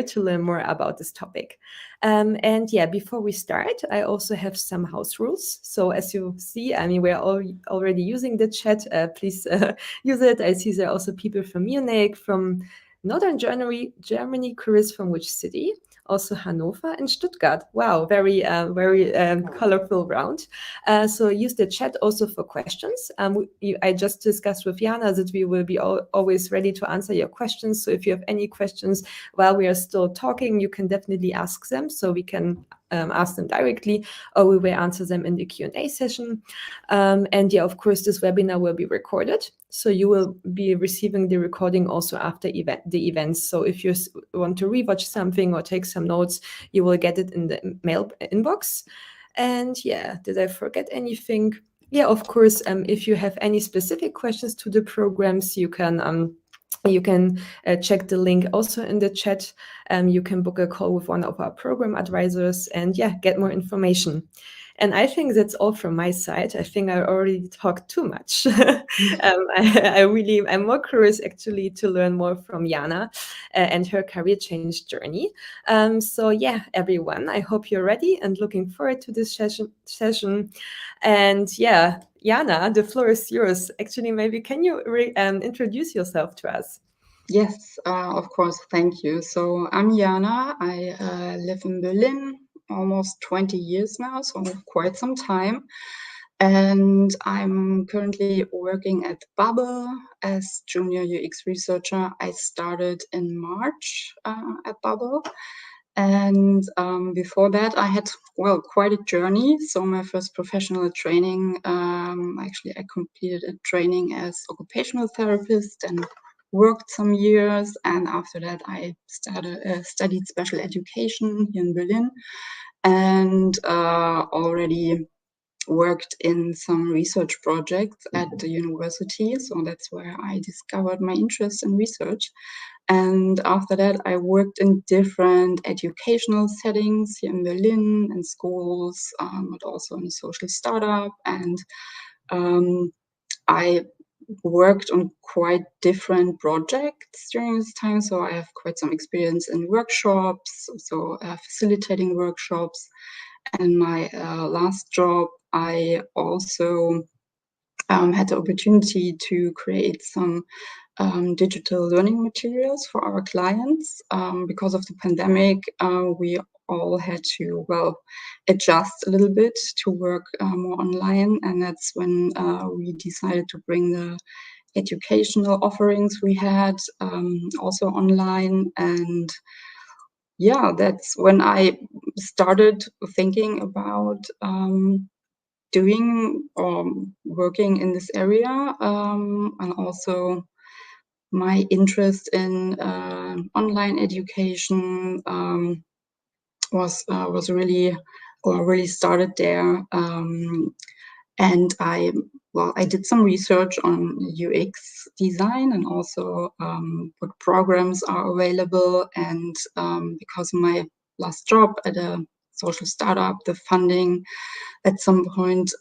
to learn more about this topic. And yeah, before we start, I also have some house rules. So as you see, I mean, we're all already using the chat. Please use it. I see there are also people from Munich, from Northern Germany, curious from which city? Also Hanover and Stuttgart. Wow, very colorful round. So use the chat also for questions. I just discussed with Jana that we will be always ready to answer your questions. So if you have any questions while we are still talking, you can definitely ask them, so we can ask them directly, or we will answer them in the Q&A session. And yeah, of course, this webinar will be recorded, so you will be receiving the recording also after the events. So if you want to rewatch something or take some notes, you will get it in the mail inbox. And yeah, did I forget anything? Yeah, of course, if you have any specific questions to the programs, you can check the link also in the chat. You can book a call with one of our program advisors and yeah, get more information. And I think that's all from my side. I think I already talked too much. I'm more curious actually to learn more from Jana and her career change journey. So yeah, everyone, I hope you're ready and looking forward to this session. And yeah, Jana, the floor is yours. Actually, maybe can you introduce yourself to us? Yes, of course. Thank you. So I'm Jana. I live in Berlin almost 20 years now, so quite some time. And I'm currently working at Babbel as junior UX researcher. I started in March at Babbel. And before that, I had, well, quite a journey. So my first professional training, actually, I completed a training as occupational therapist and worked some years. And after that, I studied special education here in Berlin and already worked in some research projects at the university. So that's where I discovered my interest in research. And after that, I worked in different educational settings here in Berlin, in schools, but also in a social startup. And I worked on quite different projects during this time. So I have quite some experience in workshops, so facilitating workshops. And my last job, I also had the opportunity to create some digital learning materials for our clients. Because of the pandemic, we all had to, well, adjust a little bit to work more online. And that's when we decided to bring the educational offerings we had also online. And yeah, that's when I started thinking about doing or working in this area, and also my interest in online education was really started there. And I did some research on UX design and also what programs are available. And because of my last job at a social startup, the funding at some point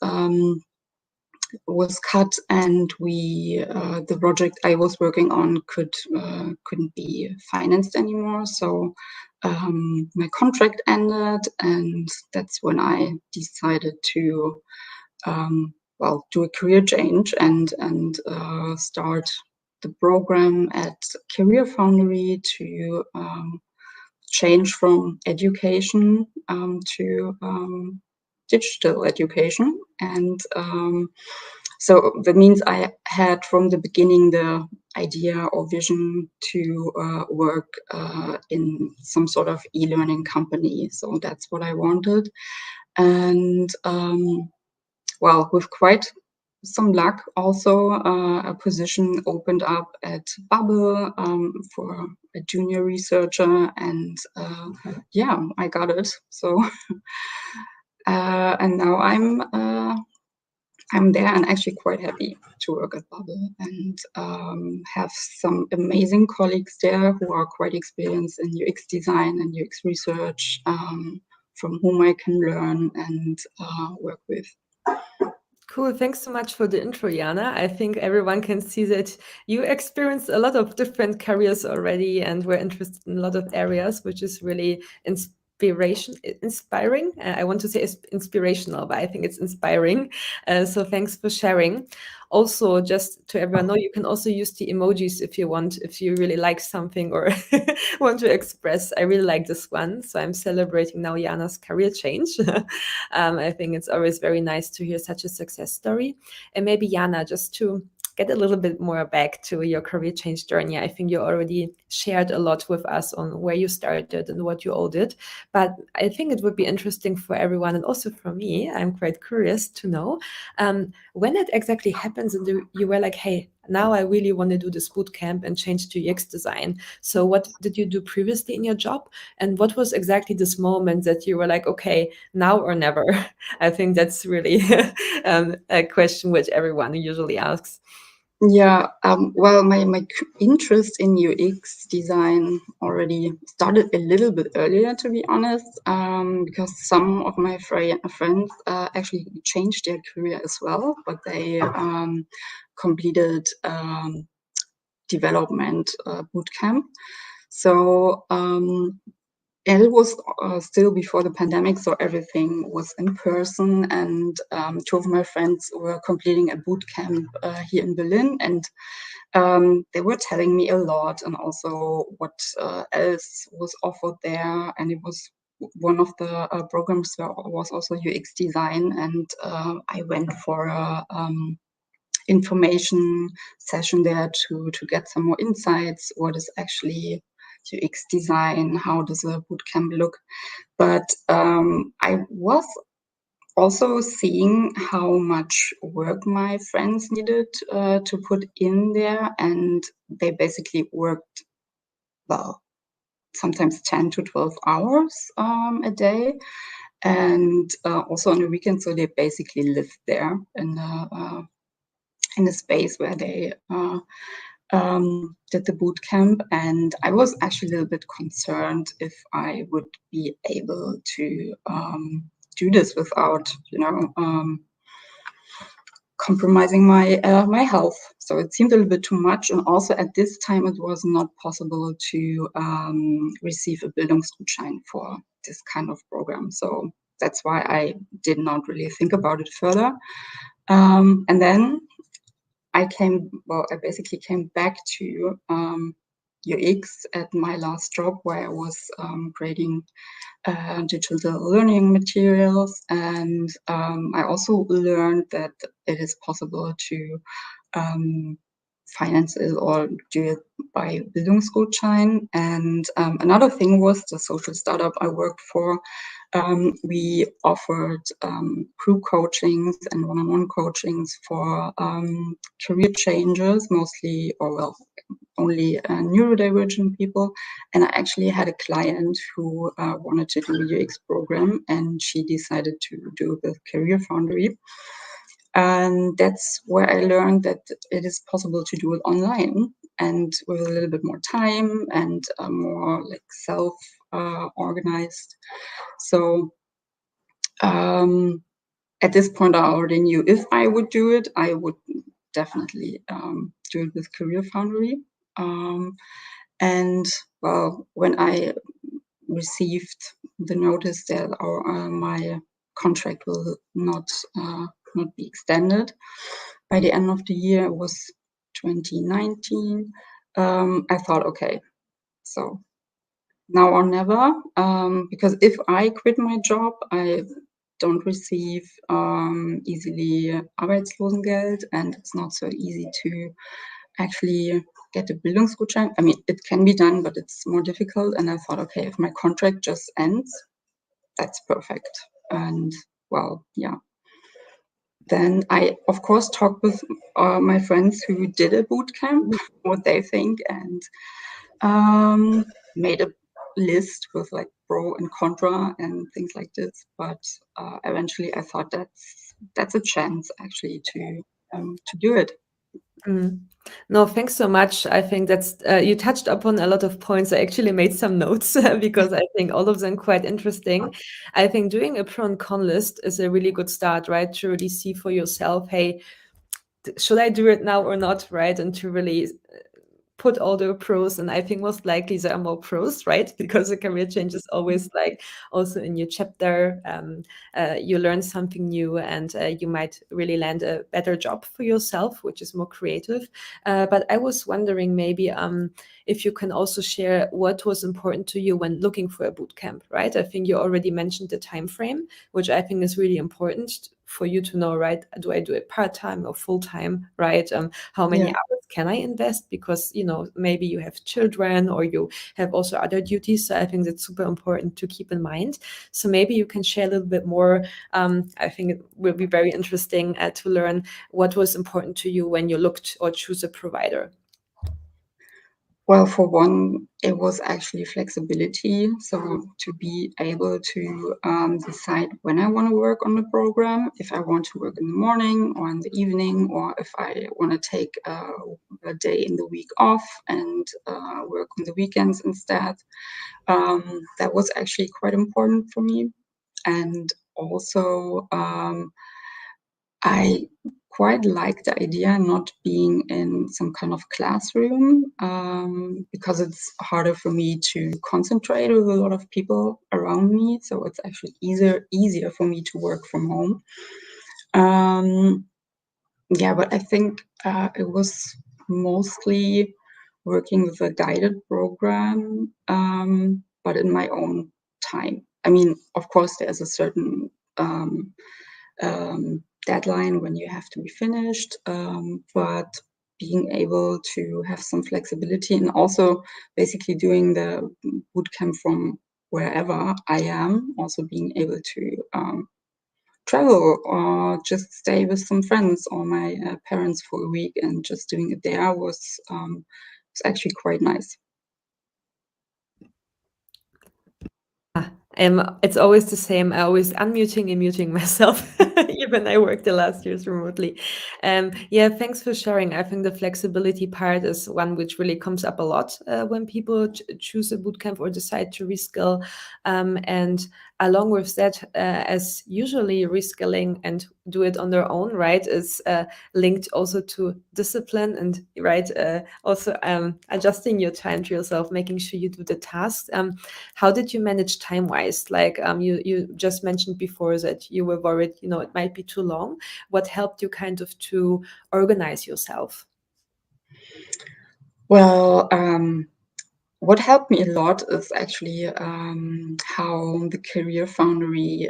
was cut, and the project I was working on couldn't be financed anymore. So my contract ended, and that's when I decided to do a career change and start the program at CareerFoundry to change from education to digital education. And so that means I had from the beginning the idea or vision to work in some sort of e-learning company. So that's what I wanted. And with quite some luck, also a position opened up at Babbel for a junior researcher, and I got it. So and now I'm there and actually quite happy to work at Babbel and have some amazing colleagues there who are quite experienced in UX design and UX research, from whom I can learn and work with. Cool. Thanks so much for the intro, Jana. I think everyone can see that you experienced a lot of different careers already and were interested in a lot of areas, which is really inspiring. I want to say inspirational, but I think it's inspiring. So thanks for sharing. Also, just to everyone know, you can also use the emojis if you want, if you really like something or want to express. I really like this one. So I'm celebrating now Jana's career change. I think it's always very nice to hear such a success story. And maybe Jana, just to get a little bit more back to your career change journey. I think you already shared a lot with us on where you started and what you all did. But I think it would be interesting for everyone and also for me. I'm quite curious to know when it exactly happens and you were like, hey, now I really want to do this boot camp and change to UX design. So what did you do previously in your job? And what was exactly this moment that you were like, okay, now or never? I think that's really a question which everyone usually asks. Yeah, well, my interest in UX design already started a little bit earlier, to be honest, because some of my friends actually changed their career as well, but they completed development boot camp. So and it was still before the pandemic, so everything was in person. And two of my friends were completing a boot camp here in Berlin, and they were telling me a lot, and also what else was offered there. And it was one of the programs was also UX design, and I went for a information session there to get some more insights. What is actually UX design? How does a bootcamp look? But I was also seeing how much work my friends needed to put in there, and they basically worked, well, sometimes 10 to 12 hours a day, and also on the weekend. So they basically lived there in a space where they did the boot camp. And I was actually a little bit concerned if I would be able to do this without, compromising my health. So it seemed a little bit too much. And also at this time, it was not possible to receive a Bildungsgutschein for this kind of program. So that's why I did not really think about it further. And then I basically came back to UX at my last job, where I was creating digital learning materials. And I also learned that it is possible to finance it or do it by Bildungsgutschein. And another thing was the social startup I worked for. We offered group coachings and one-on-one coachings for career changes, mostly, or well, only neurodivergent people. And I actually had a client who wanted to do a UX program, and she decided to do it with CareerFoundry. And that's where I learned that it is possible to do it online and with a little bit more time and more like self organized. So at this point, I already knew if I would do it, I would definitely do it with CareerFoundry. And well, when I received the notice that my contract will not be extended by the end of the year, it was 2019. I thought, okay, so now or never, because if I quit my job, I don't receive easily Arbeitslosengeld, and it's not so easy to actually get a Bildungsgutschein. I mean, it can be done, but it's more difficult. And I thought, okay, if my contract just ends, that's perfect. And well, yeah. Then I, of course, talked with my friends who did a boot camp, what they think, and made a list with like pro and contra and things like this. But eventually, I thought that's a chance actually to do it. No, thanks so much. I think that's you touched upon a lot of points. I actually made some notes because I think all of them quite interesting. I think doing a pro and con list is a really good start, right? To really see for yourself, hey, should I do it now or not, right? And to really put all the pros, and I think most likely there are more pros, right? Because a career change is always like also in your chapter, you learn something new, and you might really land a better job for yourself, which is more creative. But I was wondering maybe if you can also share what was important to you when looking for a boot camp, right? I think you already mentioned the time frame, which I think is really important for you to know, right? Do I do it part-time or full-time, right? How many Yeah. hours can I invest? Because, maybe you have children or you have also other duties. So I think that's super important to keep in mind. So maybe you can share a little bit more. I think it will be very interesting to learn what was important to you when you looked or choose a provider. Well, for one, it was actually flexibility. So to be able to decide when I want to work on the program, if I want to work in the morning or in the evening, or if I want to take a day in the week off and work on the weekends instead. That was actually quite important for me. And also, I quite like the idea not being in some kind of classroom because it's harder for me to concentrate with a lot of people around me. So it's actually easier for me to work from home. Yeah, but I think it was mostly working with a guided program, but in my own time. I mean, of course, there's a certain deadline when you have to be finished, but being able to have some flexibility and also basically doing the boot camp from wherever I am, also being able to travel or just stay with some friends or my parents for a week and just doing it there was actually quite nice. It's always the same. I always unmuting and muting myself, even I worked the last years remotely. Yeah, thanks for sharing. I think the flexibility part is one which really comes up a lot when people choose a bootcamp or decide to reskill. And along with that, as usually reskilling and do it on their own, right, is linked also to discipline and right, also adjusting your time to yourself, making sure you do the tasks. How did you manage time wise? Like you just mentioned before that you were worried, it might be too long. What helped you kind of to organize yourself? Well, what helped me a lot is actually how the CareerFoundry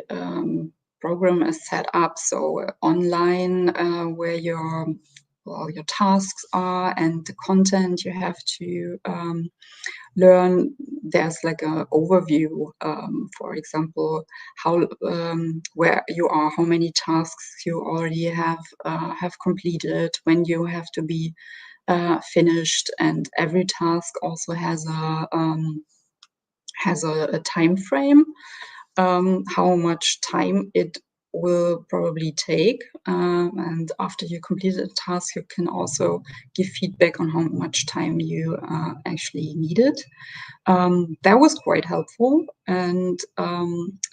program is set up. So online, where your tasks are and the content you have to learn. There's like an overview, for example, how where you are, how many tasks you already have completed, when you have to be finished, and every task also has a time frame, how much time it will probably take. And after you complete a task, you can also give feedback on how much time you actually needed. That was quite helpful. And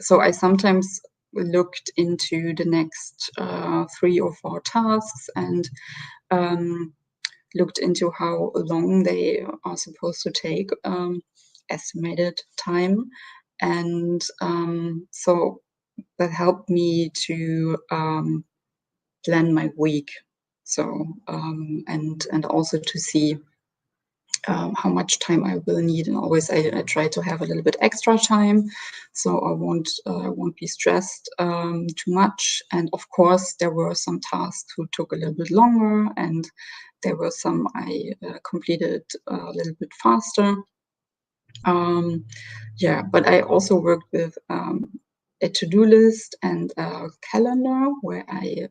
so I sometimes looked into the next 3 or 4 tasks and looked into how long they are supposed to take, estimated time. And so that helped me to plan my week. So and also to see how much time I will need, and always I try to have a little bit extra time, so I won't be stressed too much. And of course, there were some tasks who took a little bit longer, and there were some I completed a little bit faster. Yeah, but I also worked with a to-do list and a calendar where I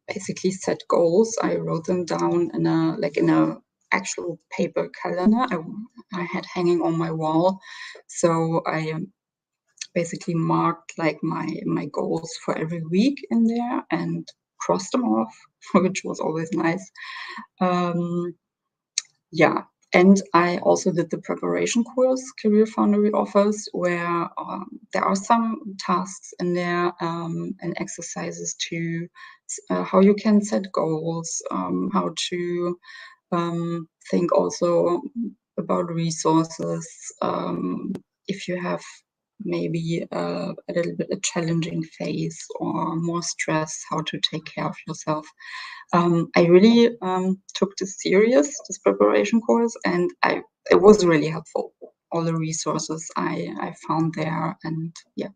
basically set goals. I wrote them down in a actual paper calendar I had hanging on my wall. So I basically marked like my goals for every week in there, and crossed them off, which was always nice. Yeah, and I also did the preparation course CareerFoundry offers, where there are some tasks in there and exercises to how you can set goals, how to think also about resources. If you have maybe a little bit a challenging phase or more stress, how to take care of yourself. I really took this serious, this preparation course, and it was really helpful. All the resources I found there, and yeah.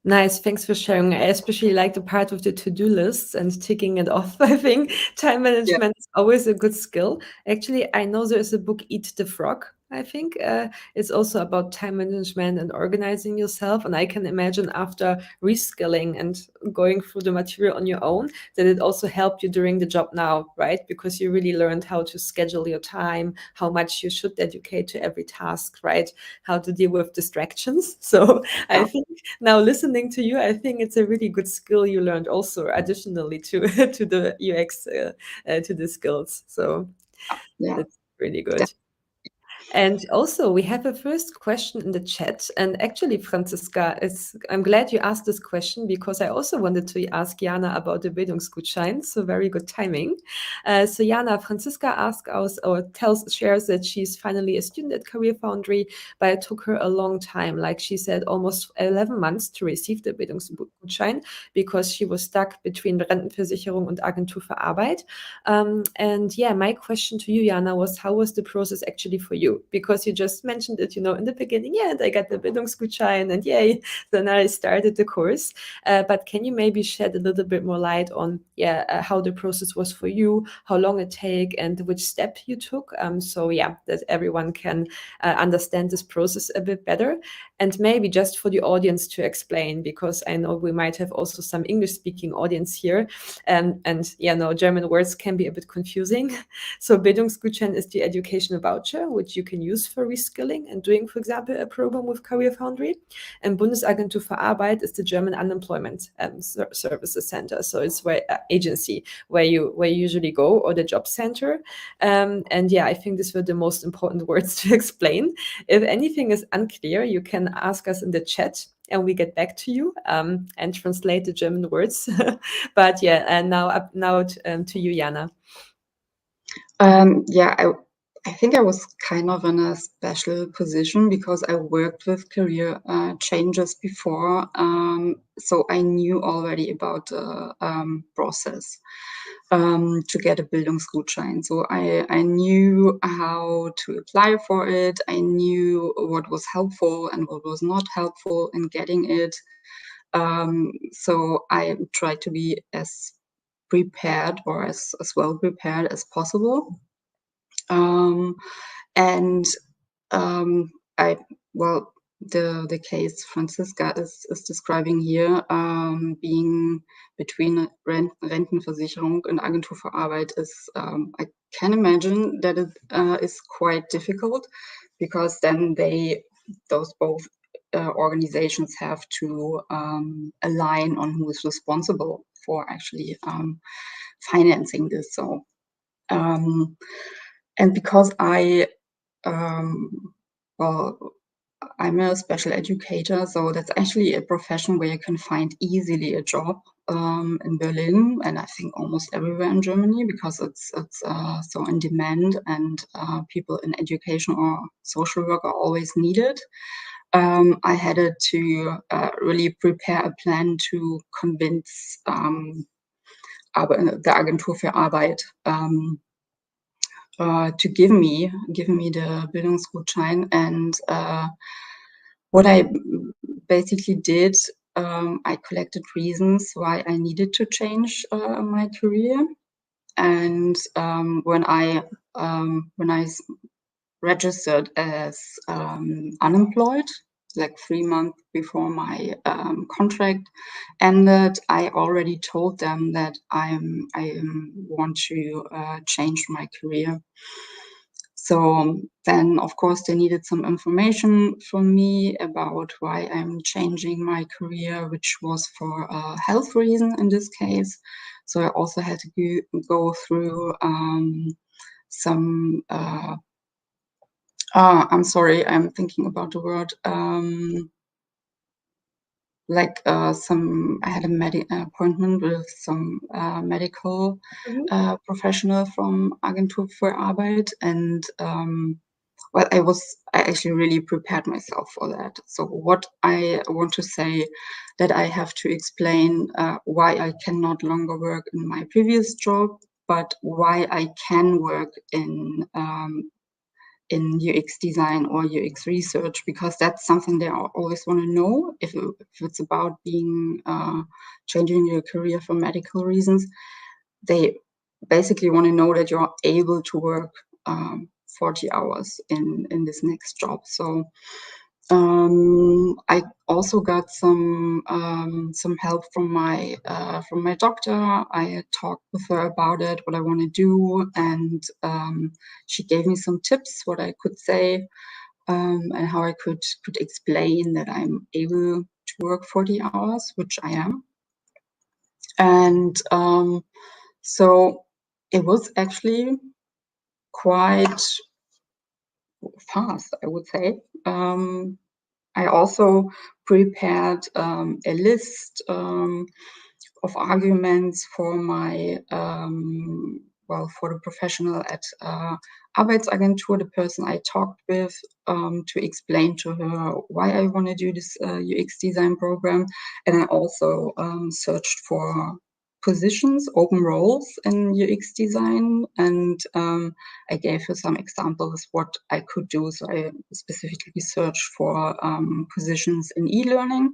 Nice. Thanks for sharing. I especially like the part with the to-do lists and ticking it off. I think time management is always a good skill. Actually, I know there's a book, Eat the Frog. I think it's also about time management and organizing yourself. And I can imagine after reskilling and going through the material on your own, that it also helped you during the job now, right? Because you really learned how to schedule your time, how much you should dedicate to every task, right? How to deal with distractions. So I think now listening to you, I think it's a really good skill you learned also additionally to to the UX to the skills. So that's really good. And also, we have a first question in the chat. And actually, Franziska, I'm glad you asked this question because I also wanted to ask Jana about the Bildungsgutschein. So very good timing. So Jana, Franziska asked us or shares that she's finally a student at CareerFoundry, but it took her a long time. Like she said, almost 11 months to receive the Bildungsgutschein because she was stuck between Rentenversicherung und Agentur für Arbeit. And yeah, my question to you, Jana, was how was the process actually for you? Because you just mentioned it, in the beginning, yeah, and I got the Bildungsgutschein and yay, then I started the course. But can you maybe shed a little bit more light on, how the process was for you, how long it take, and which step you took? So yeah, that everyone can understand this process a bit better. And maybe just for the audience to explain, because I know we might have also some English-speaking audience here, and German words can be a bit confusing. So Bildungsgutschein is the educational voucher, which you can use for reskilling and doing, for example, a program with CareerFoundry. And Bundesagentur für Arbeit is the German unemployment services center. So it's where agency where you usually go, or the job center. And yeah, I think these were the most important words to explain. If anything is unclear, you can ask us in the chat and we get back to you and translate the German words. But yeah, and now to you, Jana. I think I was kind of in a special position because I worked with career changes before, so I knew already about the process to get a Bildungsgutschein. So I knew how to apply for it. I knew what was helpful and what was not helpful in getting it. So I tried to be as prepared or as well prepared as possible. The case Franziska is describing here, being between Rentenversicherung and Agentur für Arbeit, is I can imagine that it is quite difficult, because then those both organizations have to align on who is responsible for actually financing this. So and because I'm a special educator, so that's actually a profession where you can find easily a job in Berlin, and I think almost everywhere in Germany, because it's so in demand, and people in education or social work are always needed. I had to really prepare a plan to convince the Agentur für Arbeit to give me the Bildungsgutschein. And what I basically did, I collected reasons why I needed to change my career. And when I registered as unemployed, like 3 months before my contract ended, I already told them that I want to change my career. So then, of course, they needed some information from me about why I'm changing my career, which was for a health reason in this case. So I also had to go through some, I'm sorry, I'm thinking about the word, I had a appointment with some medical professional from Agentur für Arbeit, and well, I actually really prepared myself for that. So what I want to say, that I have to explain why I can no longer work in my previous job, but why I can work in UX design or UX research, because that's something they always want to know. If it's about being changing your career for medical reasons, they basically want to know that you're able to work 40 hours in this next job. So I also got some help from my doctor. I talked with her about it, what I want to do, and she gave me some tips what I could say and how I could explain that I'm able to work 40 hours, which I am. And so it was actually quite fast, I would say. I also prepared a list of arguments for my for the professional at Arbeitsagentur, the person I talked with, to explain to her why I want to do this UX design program. And I also searched for positions, open roles in UX design, and I gave her some examples what I could do. So I specifically searched for positions in e-learning.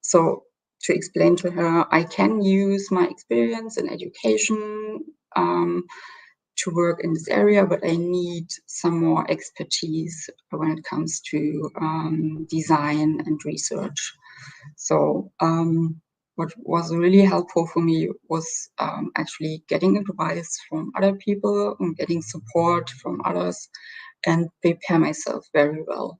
So to explain to her, I can use my experience in education to work in this area, but I need some more expertise when it comes to design and research. So what was really helpful for me was actually getting advice from other people and getting support from others and prepare myself very well.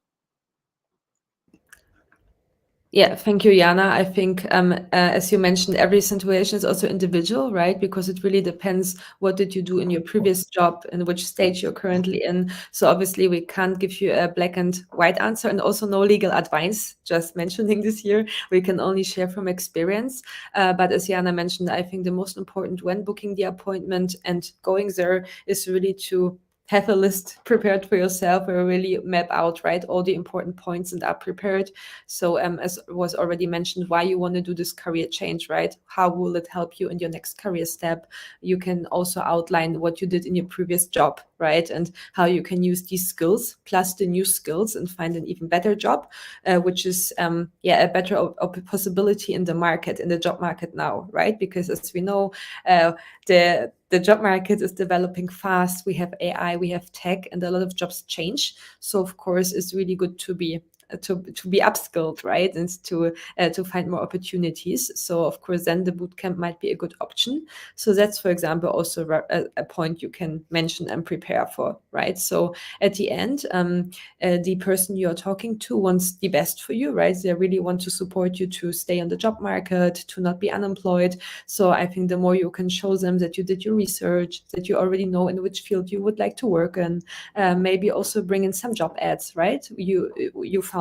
Yeah, thank you, Jana. I think, as you mentioned, every situation is also individual, right? Because it really depends what did you do in your previous job and which stage you're currently in. So obviously we can't give you a black and white answer, and also no legal advice, just mentioning this here. We can only share from experience. But as Jana mentioned, I think the most important when booking the appointment and going there is really to have a list prepared for yourself where you really map out, right, all the important points and are prepared. So as was already mentioned, why you want to do this career change, right? How will it help you in your next career step? You can also outline what you did in your previous job, right? And how you can use these skills plus the new skills and find an even better job, which is, a better possibility in the market, in the job market now, right? Because as we know, the job market is developing fast. We have AI, we have tech, and a lot of jobs change. So of course, it's really good to be upskilled, right, and to find more opportunities. So of course, then the bootcamp might be a good option. So that's, for example, also a point you can mention and prepare for, right? So at the end, the person you're talking to wants the best for you, right? They really want to support you to stay on the job market, to not be unemployed. So I think the more you can show them that you did your research, that you already know in which field you would like to work, and maybe also bring in some job ads, right? You found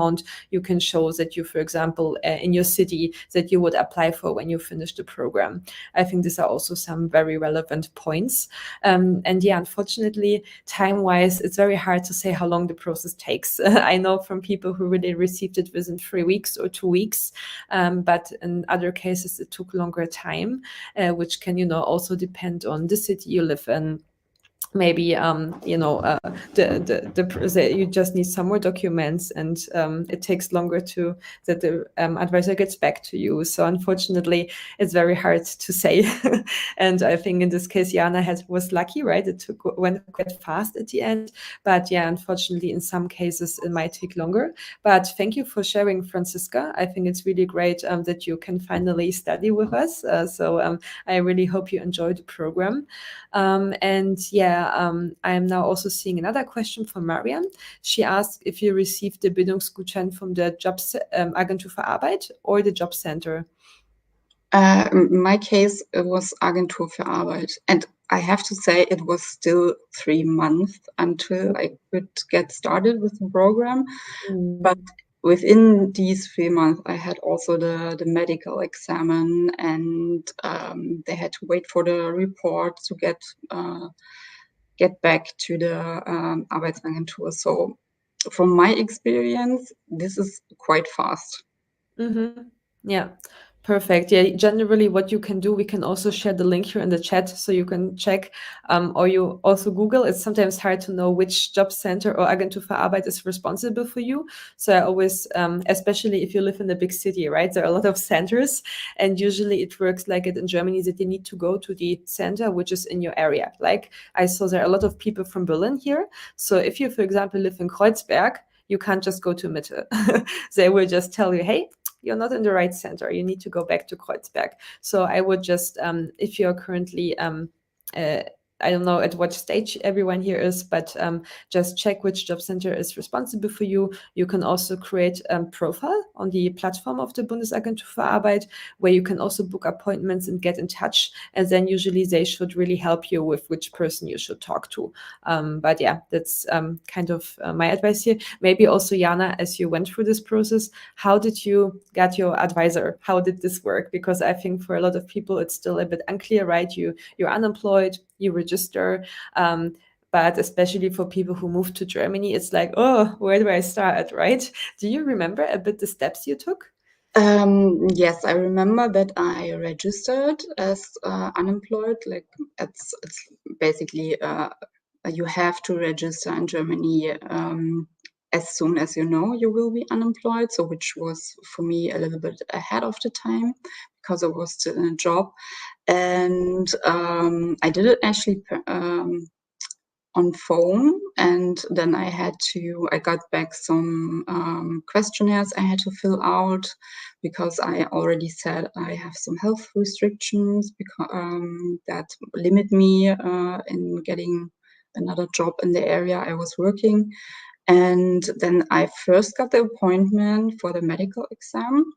you can show that you, for example, in your city, that you would apply for when you finish the program. I think these are also some very relevant points. And yeah, unfortunately, time-wise, it's very hard to say how long the process takes. I know from people who really received it within 3 weeks or 2 weeks, but in other cases, it took longer time, which can, also depend on the city you live in. Maybe you just need some more documents, and it takes longer that the advisor gets back to you. So unfortunately, it's very hard to say. And I think in this case, Jana was lucky, right? Went quite fast at the end. But yeah, unfortunately, in some cases, it might take longer. But thank you for sharing, Franziska. I think it's really great that you can finally study with us. So I really hope you enjoy the program. And yeah, I am now also seeing another question from Marian. She asked if you received the Bildungsgutschein from the Agentur für Arbeit or the job center. In my case, it was Agentur für Arbeit. And I have to say it was still 3 months until I could get started with the program. But within these 3 months, I had also the medical exam, and they had to wait for the report to get back to the Arbeitsagentur. So from my experience, this is quite fast. Yeah. Perfect. Yeah, generally what you can do, we can also share the link here in the chat so you can check, or you also Google. It's sometimes hard to know which job center or Agentur für Arbeit is responsible for you. So I always, especially if you live in a big city, right, there are a lot of centers, and usually it works like it in Germany that you need to go to the center which is in your area. Like I saw there are a lot of people from Berlin here. So if you, for example, live in Kreuzberg, you can't just go to Mitte. They will just tell you, hey, you're not in the right center. You need to go back to Kreuzberg. So I would just, if you're currently, I don't know at what stage everyone here is, but just check which job center is responsible for you. You can also create a profile on the platform of the Bundesagentur für Arbeit, where you can also book appointments and get in touch. And then usually they should really help you with which person you should talk to. But yeah, that's kind of my advice here. Maybe also Jana, as you went through this process, how did you get your advisor? How did this work? Because I think for a lot of people, it's still a bit unclear, right? You're unemployed, you register, but especially for people who move to Germany, it's like, oh, where do I start, right? Do you remember a bit the steps you took? Yes, I remember that I registered as unemployed. Like it's basically you have to register in Germany as soon as you know you will be unemployed. So which was for me a little bit ahead of the time because I was still in a job, and I did it actually on phone, and then I got back some questionnaires I had to fill out because I already said I have some health restrictions that limit me in getting another job in the area I was working. And then I first got the appointment for the medical exam.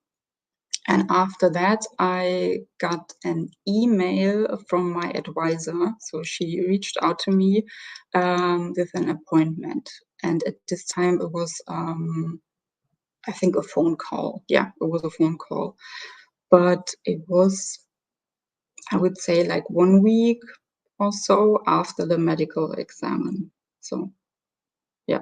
And after that, I got an email from my advisor. So she reached out to me with an appointment. And at this time, it was, I think, a phone call. Yeah, it was a phone call. But it was, I would say, like 1 week or so after the medical exam. So, yeah.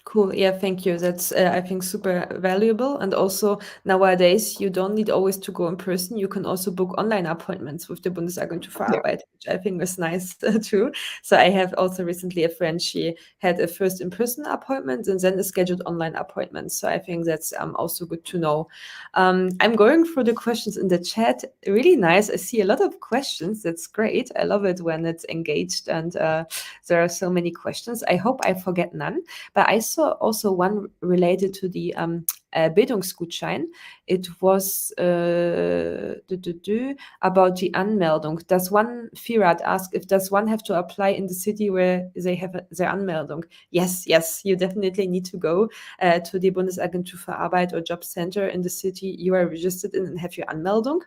Cool. Yeah, thank you. That's, I think, super valuable. And also nowadays, you don't need always to go in person. You can also book online appointments with the Bundesagentur für Arbeit, which I think is nice too. So I have also recently a friend, she had a first in-person appointment and then a scheduled online appointment. So I think that's also good to know. I'm going through the questions in the chat. Really nice. I see a lot of questions. That's great. I love it when it's engaged and there are so many questions. I hope I forget none, but I saw also one related to the Bildungsgutschein. It was about the Anmeldung. Does one, Firat asked, if does one have to apply in the city where they have their Anmeldung? Yes, you definitely need to go to the Bundesagentur für Arbeit or job center in the city you are registered in and have your Anmeldung.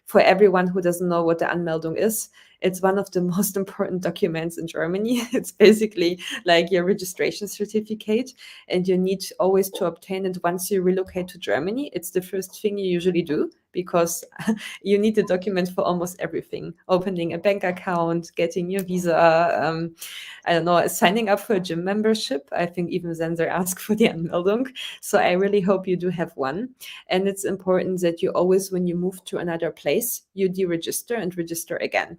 For everyone who doesn't know what the Anmeldung is, it's one of the most important documents in Germany. It's basically like your registration certificate, and you need always to obtain it once you relocate to Germany. It's the first thing you usually do because you need the document for almost everything. Opening a bank account, getting your visa, I don't know, signing up for a gym membership. I think even then they ask for the Anmeldung. So I really hope you do have one. And it's important that you always, when you move to another place, you deregister and register again.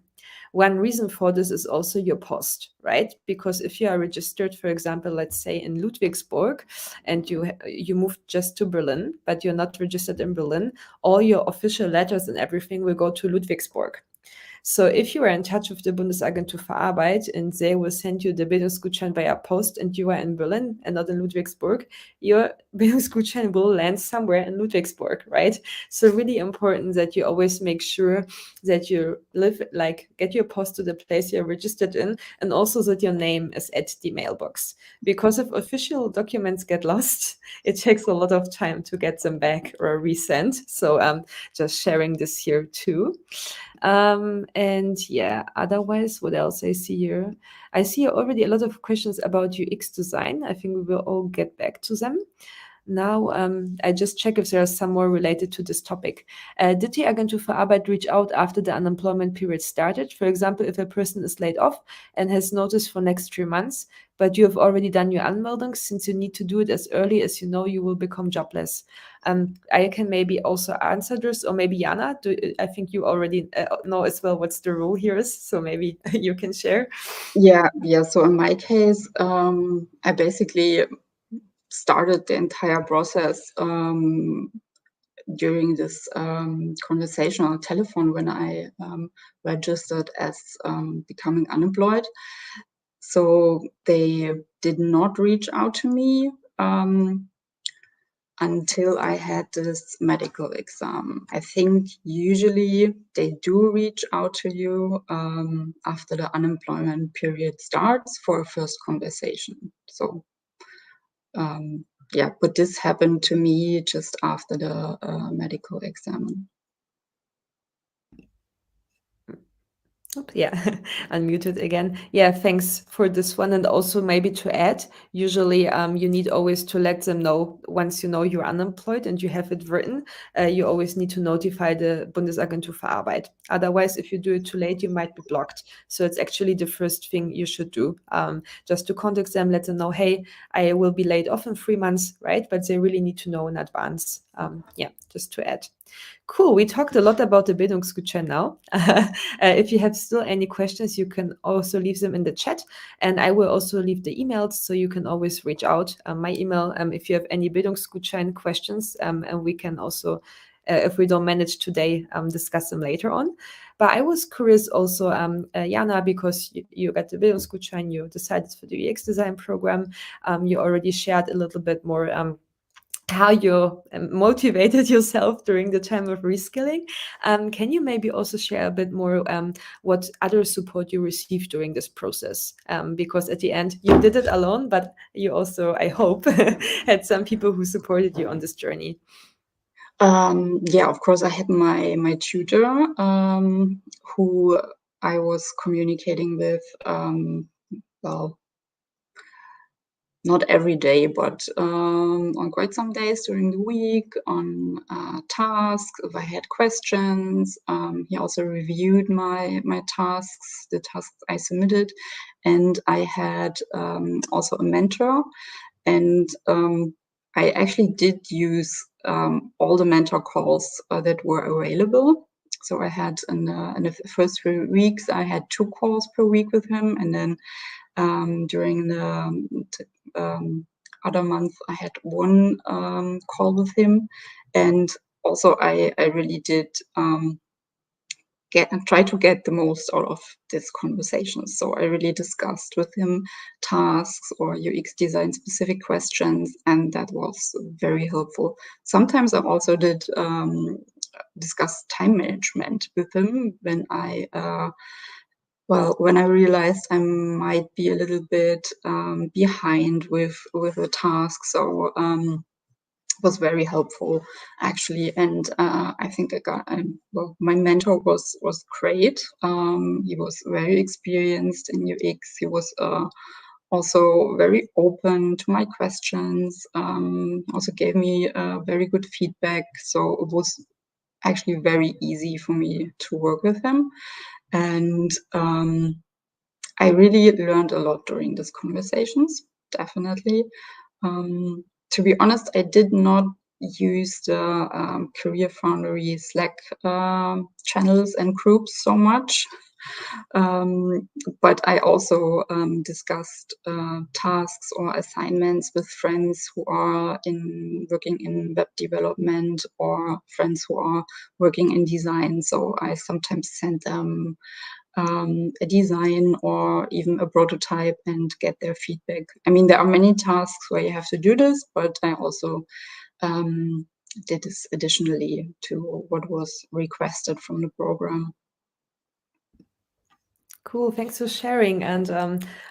One reason for this is also your post, right? Because if you are registered, for example, let's say in Ludwigsburg, and you moved just to Berlin, but you're not registered in Berlin, all your official letters and everything will go to Ludwigsburg. So if you are in touch with the Bundesagentur für Arbeit and they will send you the Bildungsgutschein via post and you are in Berlin and not in Ludwigsburg, your Bildungsgutschein will land somewhere in Ludwigsburg, right? So really important that you always make sure that you get your post to the place you're registered in, and also that your name is at the mailbox. Because if official documents get lost, it takes a lot of time to get them back or resent. So just sharing this here too. And yeah, otherwise, what else I see here? I see already a lot of questions about UX design. I think we will all get back to them. Now, I just check if there are some more related to this topic. Did the Agentur für Arbeit reach out after the unemployment period started? For example, if a person is laid off and has notice for next 3 months, but you have already done your Anmeldung, since you need to do it as early as you know you will become jobless. I can maybe also answer this, or maybe Jana, I think you already know as well what's the rule here is, so maybe you can share. Yeah. So in my case, I basically started the entire process during this conversational telephone when I registered as becoming unemployed. So they did not reach out to me until I had this medical exam. I think usually they do reach out to you after the unemployment period starts for a first conversation. So yeah, but this happened to me just after the medical exam. Yeah, unmuted again. Yeah, thanks for this one. And also maybe to add, usually you need always to let them know once you know you're unemployed and you have it written, you always need to notify the Bundesagentur für Arbeit. Otherwise, if you do it too late, you might be blocked. So it's actually the first thing you should do, just to contact them, let them know, hey, I will be laid off in 3 months, right? But they really need to know in advance. Yeah, just to add. Cool. We talked a lot about the Bildungsgutschein now. If you have still any questions, you can also leave them in the chat. And I will also leave the emails, so you can always reach out. My email, if you have any Bildungsgutschein questions, and we can also, if we don't manage today, discuss them later on. But I was curious also, Jana, because you got the Bildungsgutschein, you decided for the UX design program. You already shared a little bit more how you motivated yourself during the time of reskilling. Can you maybe also share a bit more what other support you received during this process? Because at the end, you did it alone, but you also, I hope, had some people who supported you on this journey. Yeah, of course, I had my tutor who I was communicating with, well, not every day, but on quite some days during the week, on tasks, if I had questions. He also reviewed my tasks, the tasks I submitted, and I had also a mentor. And I actually did use all the mentor calls that were available. So I had in the first 3 weeks, I had 2 calls per week with him, and then during the other month, I had 1 call with him, and also I really did try to get the most out of this conversation. So I really discussed with him tasks or UX design specific questions, and that was very helpful. Sometimes I also did discuss time management with him when when I realized I might be a little bit behind with the task. So it was very helpful actually, and I think I got my mentor was great. He was very experienced in UX. He was also very open to my questions. Also gave me very good feedback. So it was actually very easy for me to work with him. And I really learned a lot during these conversations, definitely. To be honest, I did not use the CareerFoundry Slack channels and groups so much. But I also discussed tasks or assignments with friends who are working in web development or friends who are working in design. So I sometimes send them a design or even a prototype and get their feedback. I mean, there are many tasks where you have to do this, but I also did this additionally to what was requested from the program. Cool. Thanks for sharing. And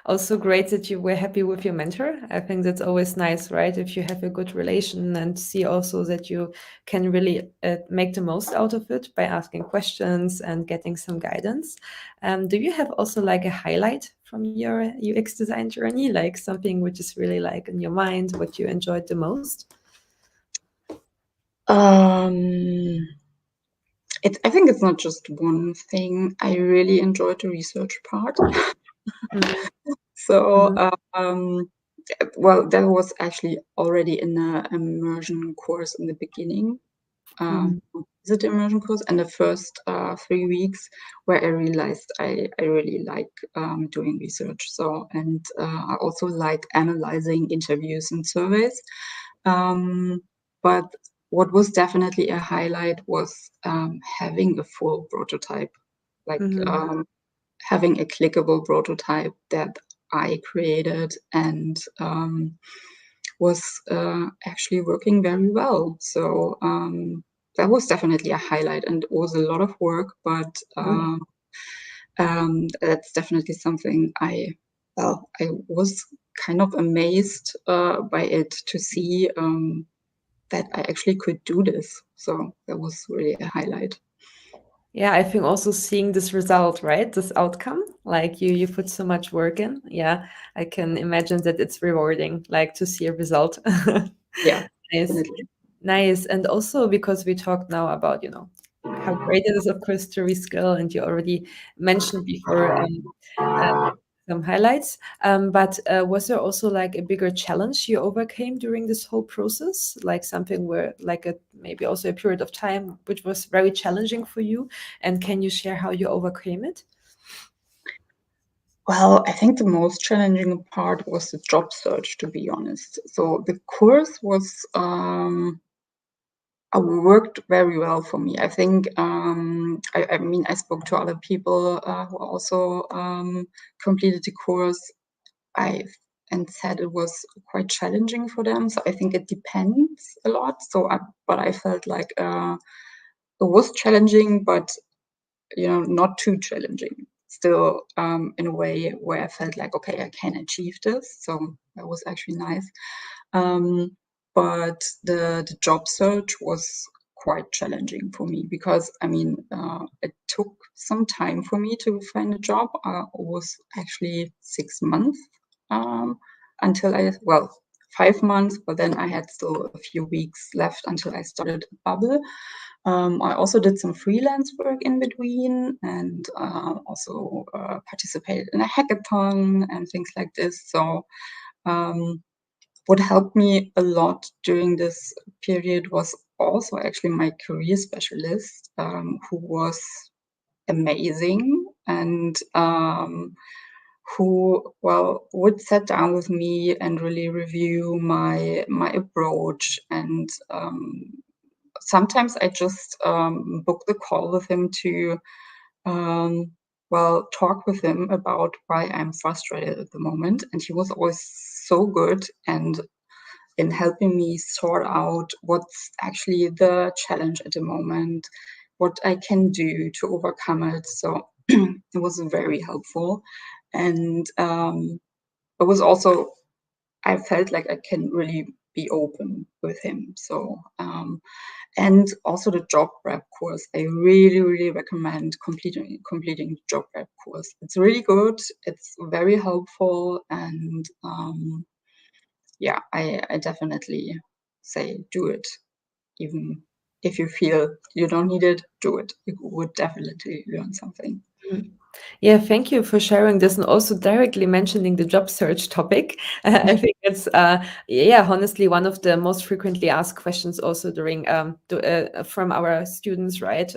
also great that you were happy with your mentor. I think that's always nice, right? If you have a good relation and see also that you can really make the most out of it by asking questions and getting some guidance. Do you have also like a highlight from your UX design journey, like something which is really like in your mind, what you enjoyed the most? I think it's not just one thing. I really enjoyed the research part. So, well, that was actually already in the immersion course in the beginning. Is it immersion course? And the first 3 weeks where I realized I really like doing research. So, and I also like analyzing interviews and surveys. But what was definitely a highlight was having a full prototype, like having a clickable prototype that I created and was actually working very well. So that was definitely a highlight, and it was a lot of work, but that's definitely something I was kind of amazed by it to see that I actually could do this. So that was really a highlight. Yeah, I think also seeing this result, right? This outcome, like you put so much work in. Yeah, I can imagine that it's rewarding, like to see a result. Yeah, Nice. definitely. Nice. And also because we talked now about, how great it is, of course, to reskill, and you already mentioned before uh, some highlights. But was there also like a bigger challenge you overcame during this whole process? Like something where like maybe also a period of time which was very challenging for you? And can you share how you overcame it? Well, I think the most challenging part was the job search, to be honest. So the course was worked very well for me. I think I mean I spoke to other people who also completed the course. I and said it was quite challenging for them. So I think it depends a lot. But I felt like it was challenging, but not too challenging. Still, in a way where I felt like, okay, I can achieve this. So that was actually nice. But the job search was quite challenging for me because I mean, it took some time for me to find a job. It was actually 6 months until 5 months, but then I had still a few weeks left until I started Babbel. I also did some freelance work in between and also participated in a hackathon and things like this. So what helped me a lot during this period was also actually my career specialist, who was amazing and who would sit down with me and really review my approach and sometimes I just book the call with him to talk with him about why I'm frustrated at the moment. And he was always so good and in helping me sort out what's actually the challenge at the moment, what I can do to overcome it. So it was very helpful. And it was also, I felt like I can really be open with him. So, and also the job prep course. I really, really recommend completing the job prep course. It's really good. It's very helpful, and I definitely say do it. Even if you feel you don't need it, do it. You would definitely learn something. Yeah, thank you for sharing this and also directly mentioning the job search topic. I think it's, yeah, honestly, one of the most frequently asked questions also during from our students, right?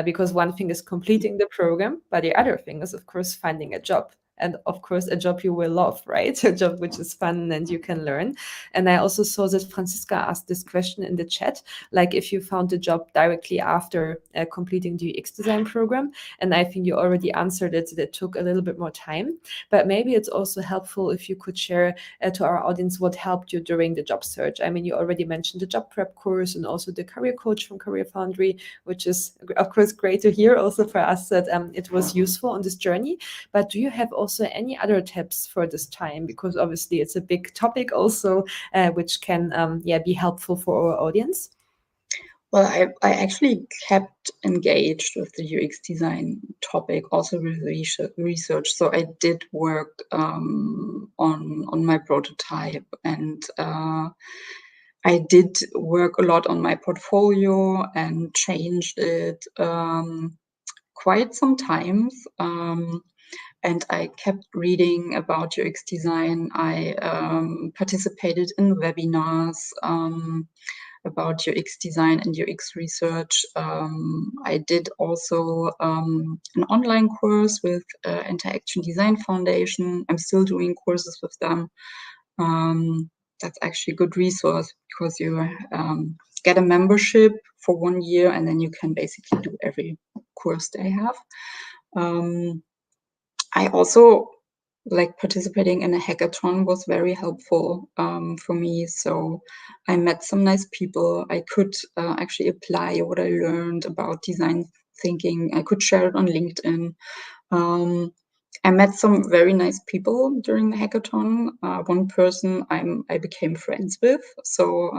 Because one thing is completing the program, but the other thing is, of course, finding a job. And of course, a job you will love, right? A job which is fun and you can learn. And I also saw that Franziska asked this question in the chat, like if you found a job directly after completing the UX design program. And I think you already answered it, that it took a little bit more time. But maybe it's also helpful if you could share to our audience what helped you during the job search. I mean, you already mentioned the job prep course and also the career coach from CareerFoundry, which is, of course, great to hear also for us that it was useful on this journey. But do you have also any other tips for this time? Because obviously it's a big topic also, which can yeah, be helpful for our audience. Well, I actually kept engaged with the UX design topic, also with research. So I did work on my prototype, and I did work a lot on my portfolio and changed it quite some times. And I kept reading about UX design. I participated in webinars about UX design and UX research. I did also an online course with Interaction Design Foundation. I'm still doing courses with them. That's actually a good resource because you get a membership for 1 year and then you can basically do every course they have. I also like participating in a hackathon was very helpful for me. So I met some nice people. I could actually apply what I learned about design thinking. I could share it on LinkedIn. I met some very nice people during the hackathon. One person I became friends with, so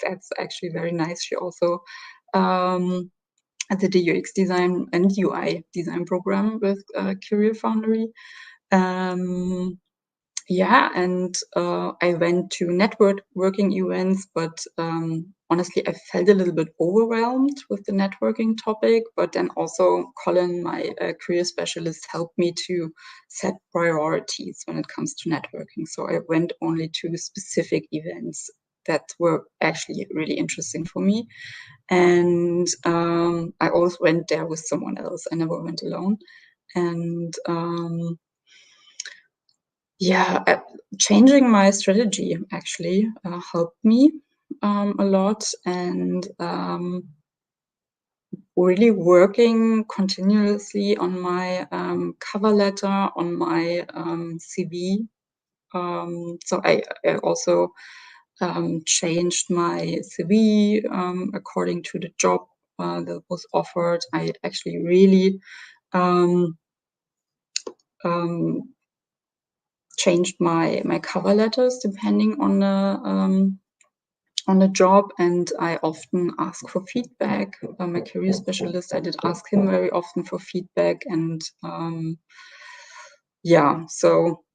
that's actually very nice. She also did the UX design and UI design program with CareerFoundry. Yeah, and I went to networking events, but honestly, I felt a little bit overwhelmed with the networking topic. But then also, Colin, my career specialist, helped me to set priorities when it comes to networking. So I went only to specific events that were actually really interesting for me. And I always went there with someone else. I never went alone. And yeah, changing my strategy actually helped me a lot, and really working continuously on my cover letter, on my CV. So I also changed my CV according to the job that was offered. I actually really um, changed my cover letters depending on the job, and I often ask for feedback. My career specialist, I did ask him very often for feedback, and yeah, so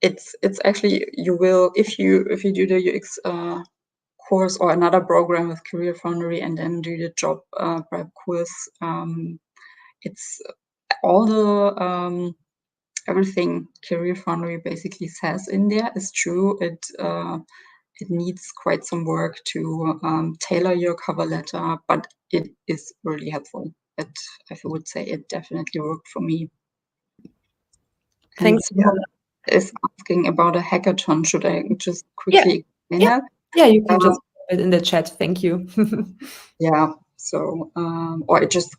it's actually you will if you do the UX course or another program with CareerFoundry and then do the job prep course. It's all the everything CareerFoundry basically says in there is true. It needs quite some work to tailor your cover letter, but it is really helpful. I would say it definitely worked for me. And Thanks. someone is asking about a hackathon. Should I just Yeah, quickly explain yeah, that? yeah. You can just put it in the chat. Thank you. Yeah. So, or I just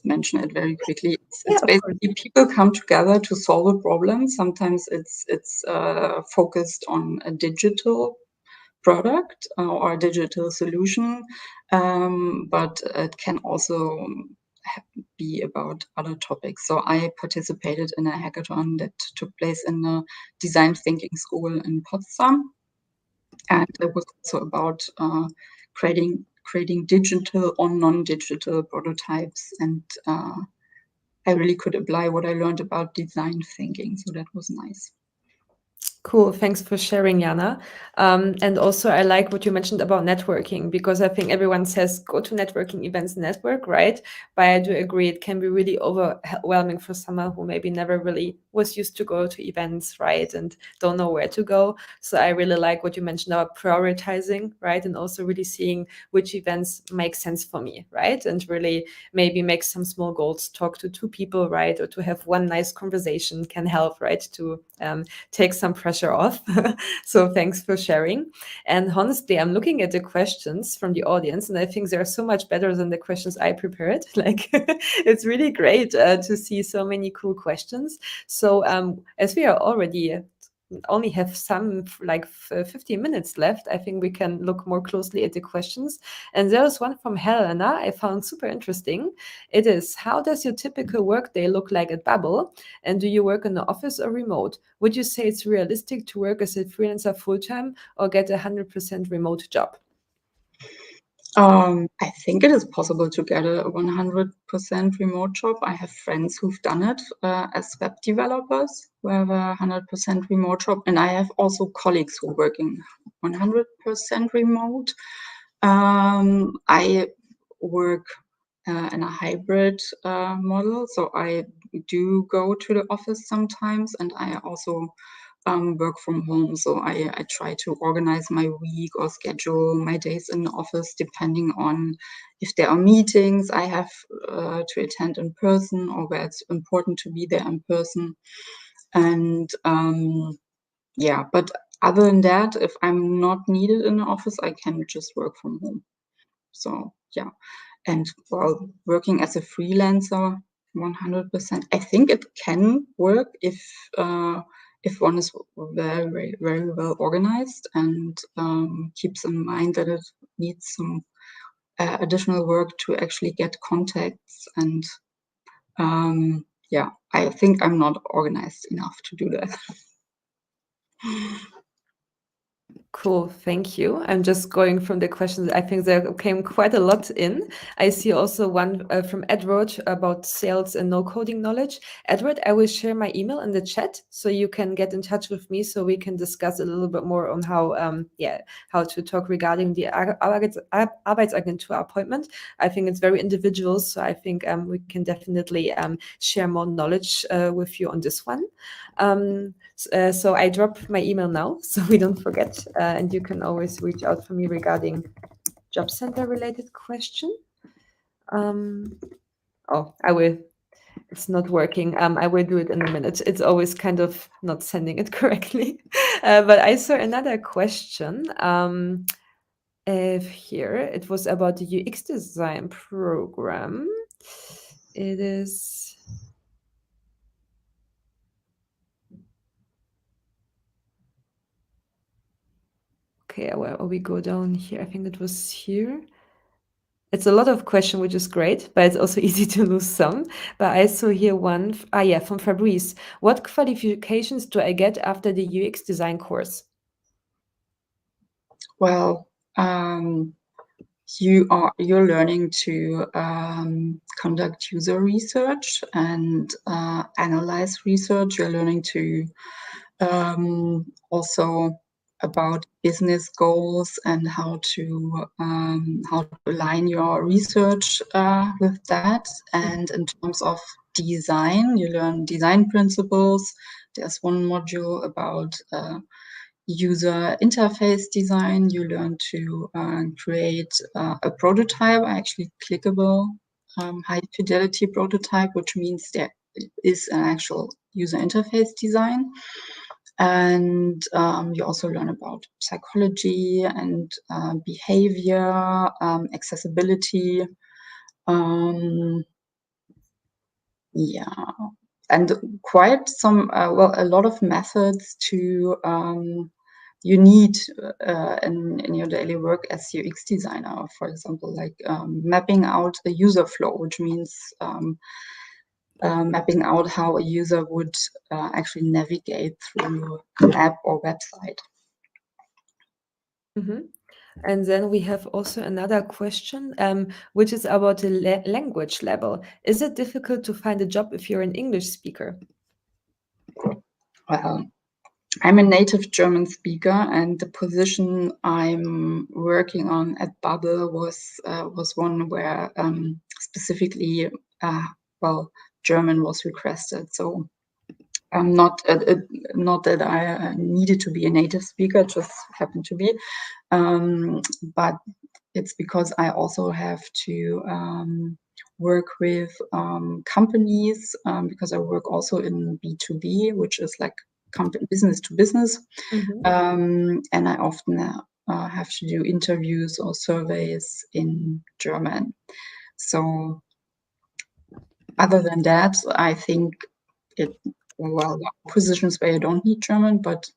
mentioned it very quickly. Yeah, It's of course. basically people come together to solve a problem. Sometimes it's focused on a digital product or a digital solution, but it can also be about other topics. So I participated in a hackathon that took place in the design thinking school in Potsdam, and it was also about creating digital or non-digital prototypes, and I really could apply what I learned about design thinking, so that was nice. Cool. Thanks for sharing, Jana. And also, I like what you mentioned about networking, because I think everyone says go to networking events, network, right? But I do agree it can be really overwhelming for someone who maybe never really was used to go to events, right? And don't know where to go. So I really like what you mentioned about prioritizing, right? And also really seeing which events make sense for me, right? And really maybe make some small goals, talk to two people, right? Or to have one nice conversation can help, right? To take some pressure off. So thanks for sharing. And honestly, I'm looking at the questions from the audience, and I think they're so much better than the questions I prepared. Like, it's really great to see so many cool questions. So as we are already only have some like 15 minutes left, I think we can look more closely at the questions. And there's one from Helena I found super interesting. It is, how does your typical workday look like at Babbel? And do you work in the office or remote? Would you say it's realistic to work as a freelancer full-time or get a 100% remote job? I think it is possible to get a 100% remote job. I have friends who've done it as web developers who have a 100% remote job, and I have also colleagues who are working 100% remote. I work in a hybrid model, so I do go to the office sometimes, and I also work from home. So I try to organize my week or schedule my days in the office depending on if there are meetings I have to attend in person or where it's important to be there in person. And yeah, but other than that, if I'm not needed in the office, I can just work from home. So yeah, and well, working as a freelancer, 100%, I think it can work if one is very, very, very well organized and keeps in mind that it needs some additional work to actually get contacts. And yeah, I think I'm not organized enough to do that. Cool, thank you. I'm just going from the questions. I think there came quite a lot in. I see also one from Edward about sales and no coding knowledge. Edward, I will share my email in the chat so you can get in touch with me so we can discuss a little bit more on how how to talk regarding the Arbeitsagentur appointment. I think it's very individual, so I think we can definitely share more knowledge with you on this one. So I drop my email now so we don't forget, and you can always reach out for me regarding job center related question. Oh, I will. It's not working. I will do it in a minute. It's always kind of not sending it correctly. But I saw another question. Here it was about the UX design program. It is. Okay, where we go down here? I think it was here. It's a lot of question, which is great, but it's also easy to lose some. But I saw here one, from Fabrice. What qualifications do I get after the UX design course? Well, you're learning to conduct user research and analyze research. You're learning to also about business goals and how to align your research with that. And in terms of design, you learn design principles. There's one module about user interface design. You learn to create a prototype, actually clickable, high fidelity prototype, which means there is an actual user interface design. And you also learn about psychology and behavior, accessibility. Yeah, and quite some, a lot of methods to you need in your daily work as UX designer. For example, like mapping out a user flow, which means mapping out how a user would actually navigate through an app or website. Mm-hmm. And then we have also another question, which is about the language level. Is it difficult to find a job if you're an English speaker? Well, I'm a native German speaker, and the position I'm working on at Babbel was one where specifically, German was requested. So not that I needed to be a native speaker, just happened to be, but it's because I also have to work with companies, because I work also in B2B, which is like business to business. And I often have to do interviews or surveys in German. So other than that, I think positions where you don't need German, but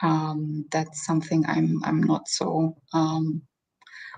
that's something I'm not so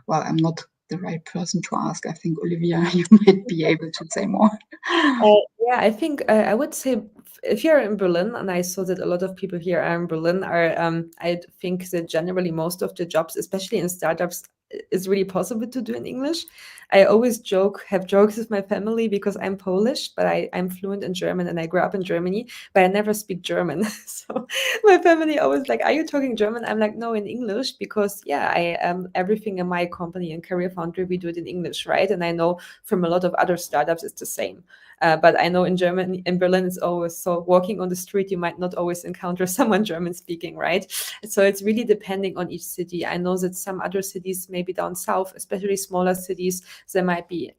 I'm not the right person to ask. I think Olivia, you might be able to say more. Yeah, I think I would say if you're in Berlin, and I saw that a lot of people here are in Berlin, I think that generally most of the jobs, especially in startups, is really possible to do in English. I always have jokes with my family because I'm Polish, but I'm fluent in German and I grew up in Germany, but I never speak German. So my family always like, "Are you talking German?" I'm like, "No, in English," because I everything in my company in CareerFoundry we do it in English, right? And I know from a lot of other startups it's the same. But I know in Germany, in Berlin, it's always so walking on the street, you might not always encounter someone German speaking, right? So it's really depending on each city. I know that some other cities, maybe down south, especially smaller cities, there might be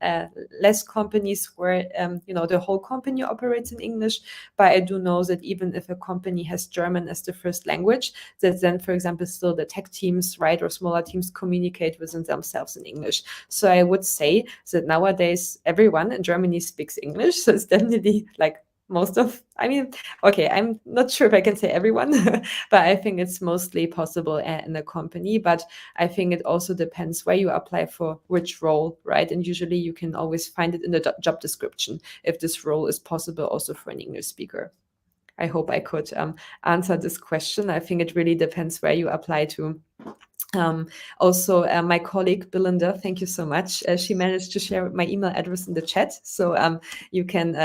less companies where, the whole company operates in English. But I do know that even if a company has German as the first language, that then, for example, still the tech teams, right, or smaller teams communicate within themselves in English. So I would say that nowadays everyone in Germany speaks English. So it's definitely like okay, I'm not sure if I can say everyone, but I think it's mostly possible in a company. But I think it also depends where you apply for which role, right? And usually you can always find it in the job description if this role is possible also for an English speaker. I hope I could answer this question. I think it really depends where you apply to. Also, my colleague Belinda, thank you so much. She managed to share my email address in the chat, so you can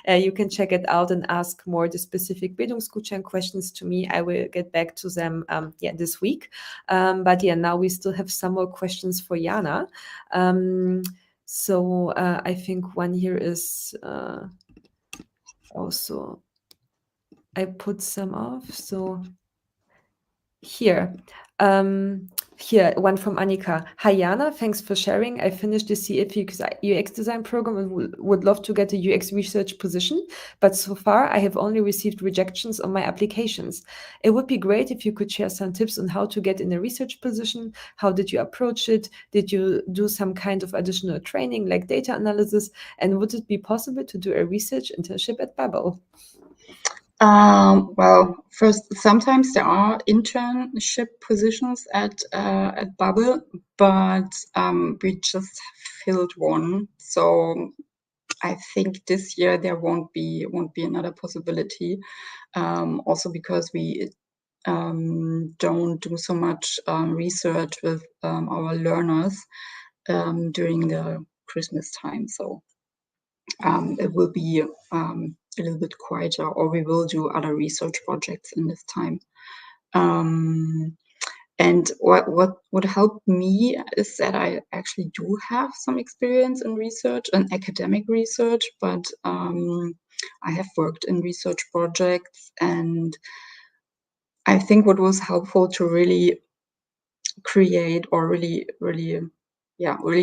you can check it out and ask more the specific Bildungsgutschein questions to me. I will get back to them this week. But now we still have some more questions for Jana. So I think one here is also I put some off. So here, one from Annika. Hi, Jana. Thanks for sharing. I finished the CF UX design program and would love to get a UX research position, but so far I have only received rejections on my applications. It would be great if you could share some tips on how to get in a research position. How did you approach it? Did you do some kind of additional training like data analysis? And would it be possible to do a research internship at Babbel? First, sometimes there are internship positions at Babbel, but we just filled one. So I think this year there won't be another possibility. Also because we don't do so much research with our learners during the Christmas time. So it will be a little bit quieter, or we will do other research projects in this time. And what would help me is that I actually do have some experience in research and academic research, but I have worked in research projects, and I think what was helpful to really create or really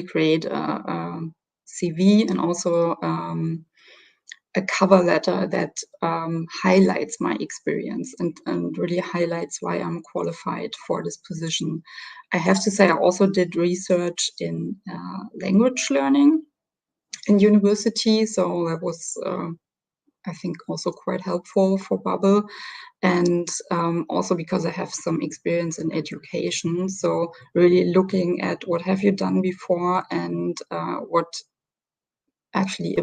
create a CV and also a cover letter that highlights my experience and really highlights why I'm qualified for this position. I have to say I also did research in language learning in university, so that was I think also quite helpful for Babbel, and also because I have some experience in education, so really looking at what have you done before and what actually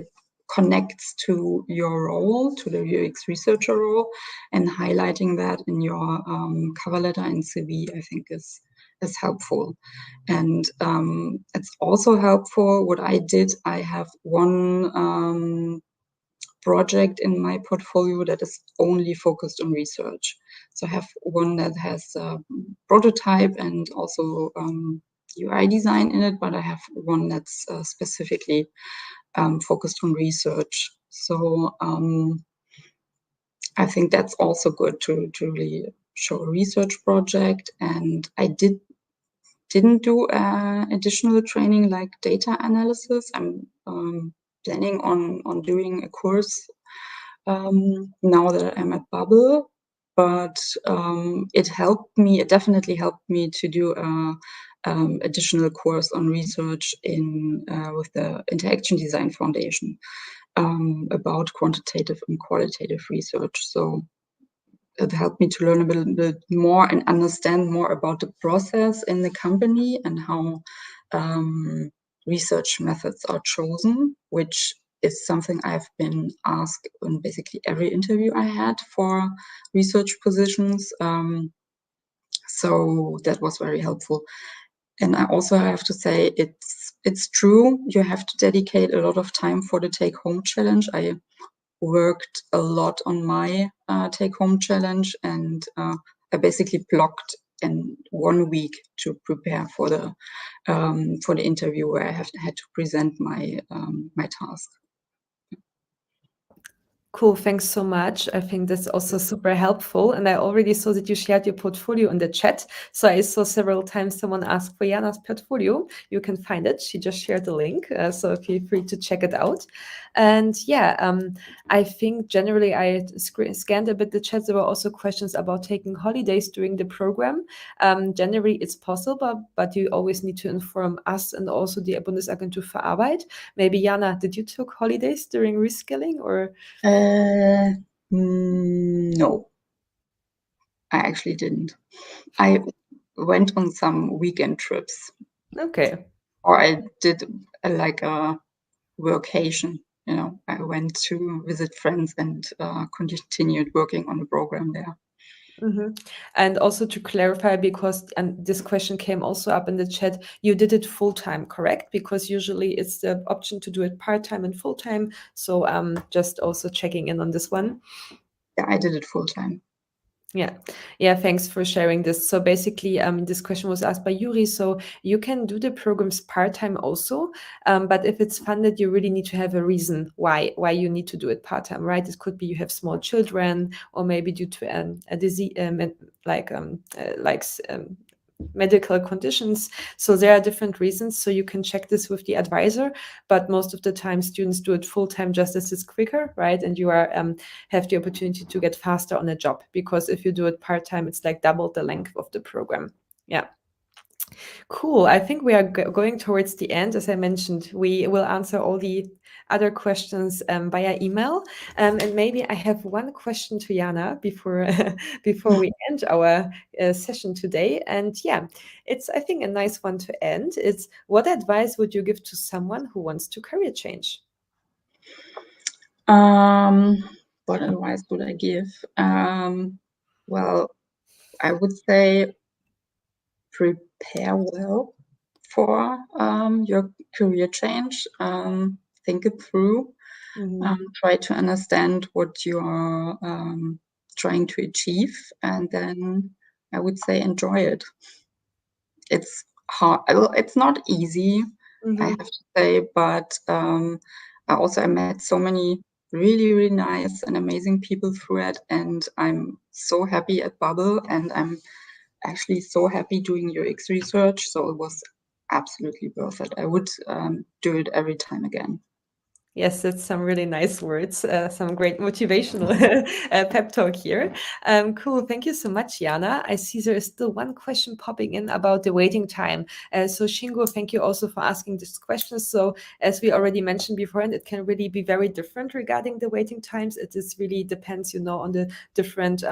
connects to your role, to the UX researcher role, and highlighting that in your cover letter and CV, I think is helpful. And it's also helpful what I did. I have one project in my portfolio that is only focused on research. So I have one that has a prototype and also UI design in it, but I have one that's specifically focused on research. So I think that's also good to really show a research project. And I didn't do additional training like data analysis. I'm planning on doing a course now that I'm at Babbel, but it definitely helped me to do a additional course on research with the Interaction Design Foundation about quantitative and qualitative research. So it helped me to learn a little bit more and understand more about the process in the company and how research methods are chosen, which is something I've been asked in basically every interview I had for research positions. So that was very helpful. And I also have to say it's true, you have to dedicate a lot of time for the take-home challenge. I worked a lot on my take-home challenge, and I basically blocked in 1 week to prepare for the interview where I had to present my task. Cool, thanks so much. I think that's also super helpful. And I already saw that you shared your portfolio in the chat. So I saw several times someone asked for Jana's portfolio. You can find it. She just shared the link. So feel free to check it out. And yeah, I think generally I scanned a bit the chat. There were also questions about taking holidays during the program. Generally, it's possible, but you always need to inform us and also the Bundesagentur für Arbeit. Maybe Jana, did you take holidays during reskilling or? No, I actually didn't. I went on some weekend trips. Okay. Or I did like a workation. I went to visit friends and continued working on the program there. Mm-hmm. And also to clarify, because this question came also up in the chat, you did it full-time, correct? Because usually it's the option to do it part-time and full-time. So just also checking in on this one. Yeah, I did it full-time. Yeah, thanks for sharing this. So basically, this question was asked by Yuri. So you can do the programs part-time also, but if it's funded, you really need to have a reason why you need to do it part-time, right? It could be you have small children, or maybe due to a disease, medical conditions. So there are different reasons. So you can check this with the advisor, but most of the time students do it full-time just as it's quicker, right? And you are have the opportunity to get faster on a job, because if you do it part-time, it's like double the length of the program. Yeah. Cool. I think we are going towards the end. As I mentioned, we will answer all the other questions via email. And maybe I have one question to Jana before we end our session today. And yeah, it's, I think, a nice one to end. It's, what advice would you give to someone who wants to career change? What advice would I give? Well, I would say prepare well for your career change. Think it through. Try to understand what you're trying to achieve, and then I would say enjoy it. It's hard. Well, it's not easy, I have to say, but I met so many really, really nice and amazing people through it, and I'm so happy at Babbel, and I'm actually so happy doing UX research. So it was absolutely worth it. I would do it every time again. Yes, that's some really nice words, some great motivational pep talk here. Cool. Thank you so much, Jana. I see there is still one question popping in about the waiting time. So Shingo, thank you also for asking this question. So as we already mentioned before, and it can really be very different regarding the waiting times. It is really depends, on the different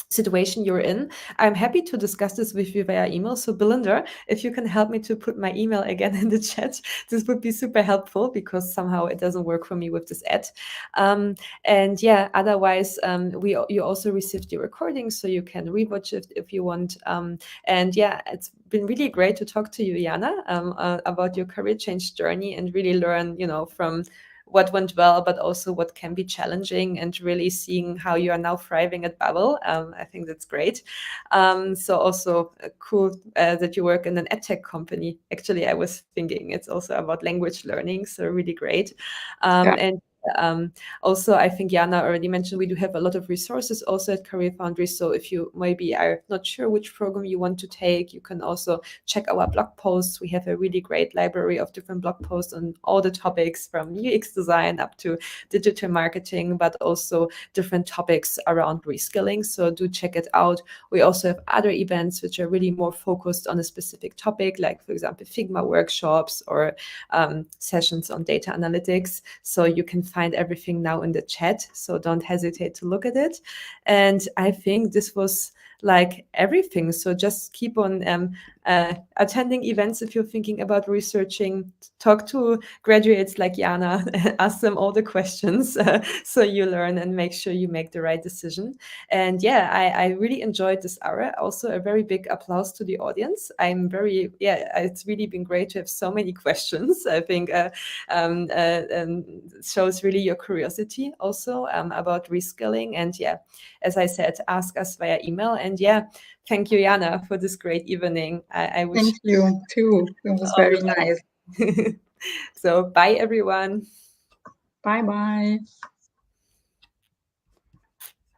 situation you're in. I'm happy to discuss this with you via email. So Belinda, if you can help me to put my email again in the chat, this would be super helpful, because somehow it doesn't work for me with this ad. And yeah, otherwise, you also received the recording, so you can rewatch it if you want. And yeah, it's been really great to talk to you, Jana, about your career change journey and really learn, from what went well, but also what can be challenging, and really seeing how you are now thriving at Babbel. I think that's great. So also cool that you work in an edtech company. Actually, I was thinking it's also about language learning, so really great. And also, I think Jana already mentioned we do have a lot of resources also at CareerFoundry. So if you maybe are not sure which program you want to take, you can also check our blog posts. We have a really great library of different blog posts on all the topics from UX design up to digital marketing, but also different topics around reskilling. So do check it out. We also have other events which are really more focused on a specific topic, like, for example, Figma workshops or sessions on data analytics. So you can find everything now in the chat, so don't hesitate to look at it. And I think this was like everything. So just keep on attending events if you're thinking about researching. Talk to graduates like Jana, ask them all the questions so you learn and make sure you make the right decision. And yeah, I really enjoyed this hour. Also, a very big applause to the audience. It's really been great to have so many questions. I think shows really your curiosity also about reskilling. And yeah, as I said, ask us via email. And yeah, thank you, Jana, for this great evening. I wish. Thank you too. It was very nice. So bye, everyone. Bye bye.